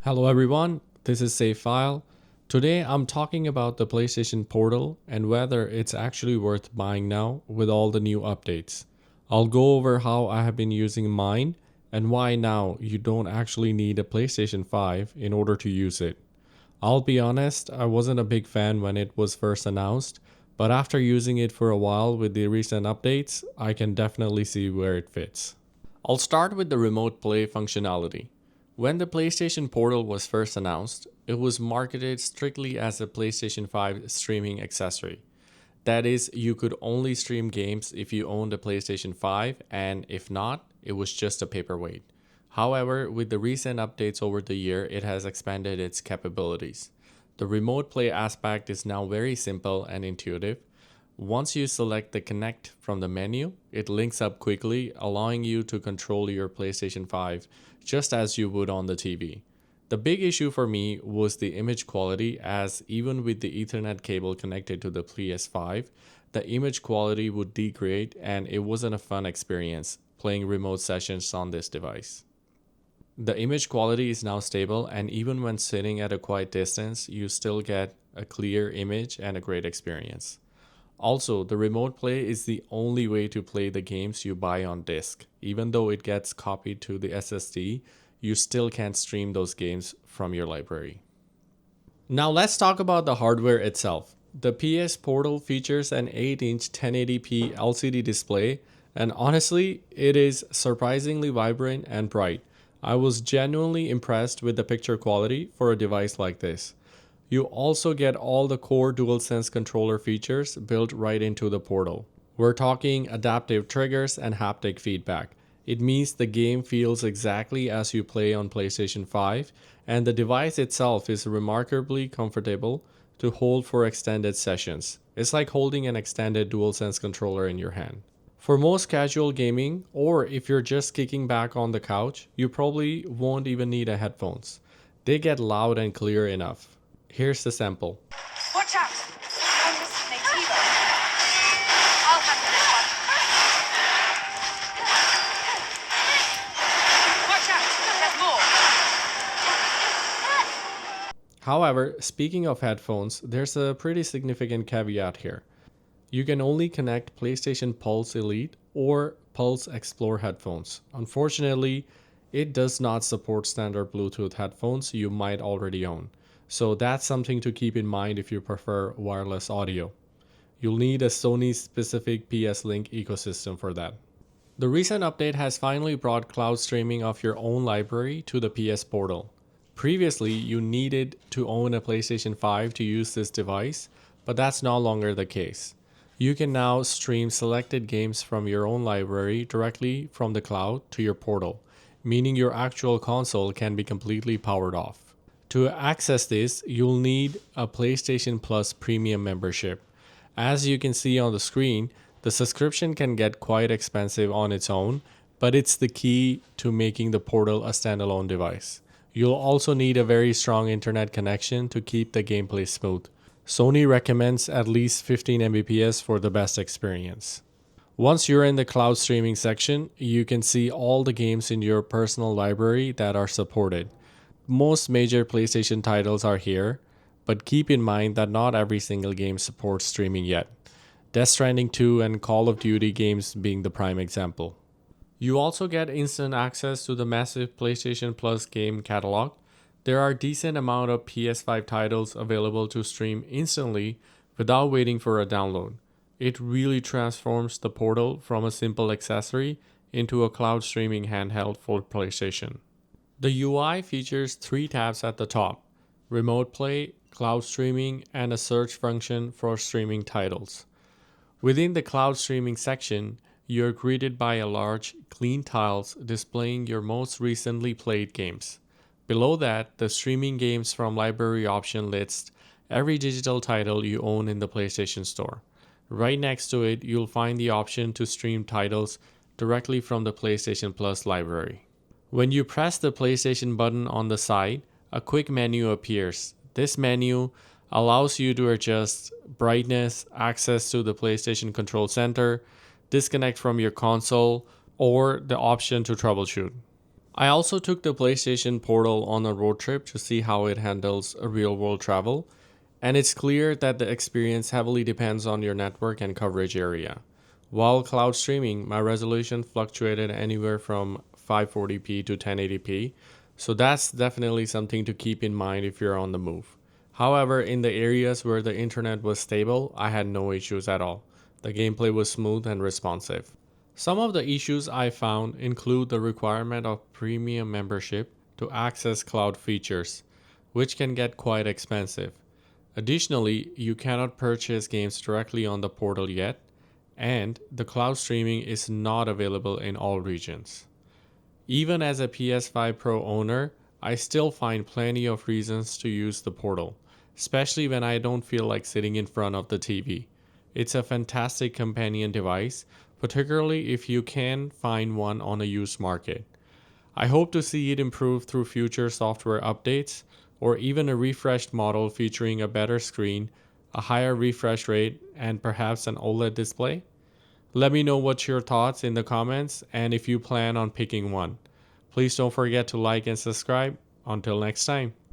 Hello everyone, this is SafeFile. Today I'm talking about the PlayStation Portal and whether it's actually worth buying now with all the new updates. I'll go over how I have been using mine and why now you don't actually need a PlayStation 5 in order to use it. I'll be honest, I wasn't a big fan when it was first announced, but after using it for a while with the recent updates, I can definitely see where it fits. I'll start with the remote play functionality. When the PlayStation Portal was first announced, it was marketed strictly as a PlayStation 5 streaming accessory. That is, you could only stream games if you owned a PlayStation 5, and if not, it was just a paperweight. However, with the recent updates over the year, it has expanded its capabilities. The remote play aspect is now very simple and intuitive. Once you select the Connect from the menu, it links up quickly, allowing you to control your PlayStation 5 just as you would on the TV. The big issue for me was the image quality, as even with the Ethernet cable connected to the PS5, the image quality would degrade and it wasn't a fun experience playing remote sessions on this device. The image quality is now stable, and even when sitting at a quiet distance, you still get a clear image and a great experience. Also, the remote play is the only way to play the games you buy on disk. Even though it gets copied to the SSD, you still can't stream those games from your library. Now let's talk about the hardware itself. The PS Portal features an 8-inch 1080p LCD display, and honestly, it is surprisingly vibrant and bright. I was genuinely impressed with the picture quality for a device like this. You also get all the core DualSense controller features built right into the Portal. We're talking adaptive triggers and haptic feedback. It means the game feels exactly as you play on PlayStation 5, and the device itself is remarkably comfortable to hold for extended sessions. It's like holding an extended DualSense controller in your hand. For most casual gaming, or if you're just kicking back on the couch, you probably won't even need a headphones. They get loud and clear enough. Here's the sample. Watch out! I'm listening, Eva. I'll handle this one. Watch out! There's more. However, speaking of headphones, there's a pretty significant caveat here. You can only connect PlayStation Pulse Elite or Pulse Explore headphones. Unfortunately, it does not support standard Bluetooth headphones you might already own. So that's something to keep in mind if you prefer wireless audio. You'll need a Sony specific PS Link ecosystem for that. The recent update has finally brought cloud streaming of your own library to the PS Portal. Previously, you needed to own a PlayStation 5 to use this device, but that's no longer the case. You can now stream selected games from your own library directly from the cloud to your portal, meaning your actual console can be completely powered off. To access this, you'll need a PlayStation Plus Premium membership. As you can see on the screen, the subscription can get quite expensive on its own, but it's the key to making the Portal a standalone device. You'll also need a very strong internet connection to keep the gameplay smooth. Sony recommends at least 15 Mbps for the best experience. Once you're in the cloud streaming section, you can see all the games in your personal library that are supported. Most major PlayStation titles are here, but keep in mind that not every single game supports streaming yet. Death Stranding 2 and Call of Duty games being the prime example. You also get instant access to the massive PlayStation Plus game catalog. There are a decent amount of PS5 titles available to stream instantly without waiting for a download. It really transforms the Portal from a simple accessory into a cloud streaming handheld for PlayStation. The UI features 3 tabs at the top: Remote Play, Cloud Streaming, and a search function for streaming titles. Within the cloud streaming section, you're greeted by a large, clean tiles displaying your most recently played games. Below that, the streaming games from library option lists every digital title you own in the PlayStation Store. Right next to it, you'll find the option to stream titles directly from the PlayStation Plus library. When you press the PlayStation button on the side, a quick menu appears. This menu allows you to adjust brightness, access to the PlayStation Control Center, disconnect from your console, or the option to troubleshoot. I also took the PlayStation Portal on a road trip to see how it handles real world travel, and it's clear that the experience heavily depends on your network and coverage area. While cloud streaming, my resolution fluctuated anywhere from 540p to 1080p, so that's definitely something to keep in mind if you're on the move. However, in the areas where the internet was stable, I had no issues at all. The gameplay was smooth and responsive. Some of the issues I found include the requirement of premium membership to access cloud features, which can get quite expensive. Additionally, you cannot purchase games directly on the portal yet, and the cloud streaming is not available in all regions. Even as a PS5 Pro owner, I still find plenty of reasons to use the portal, especially when I don't feel like sitting in front of the TV. It's a fantastic companion device, particularly if you can find one on a used market. I hope to see it improve through future software updates or even a refreshed model featuring a better screen, a higher refresh rate, and perhaps an OLED display. Let me know what's your thoughts in the comments and if you plan on picking one. Please don't forget to like and subscribe. Until next time.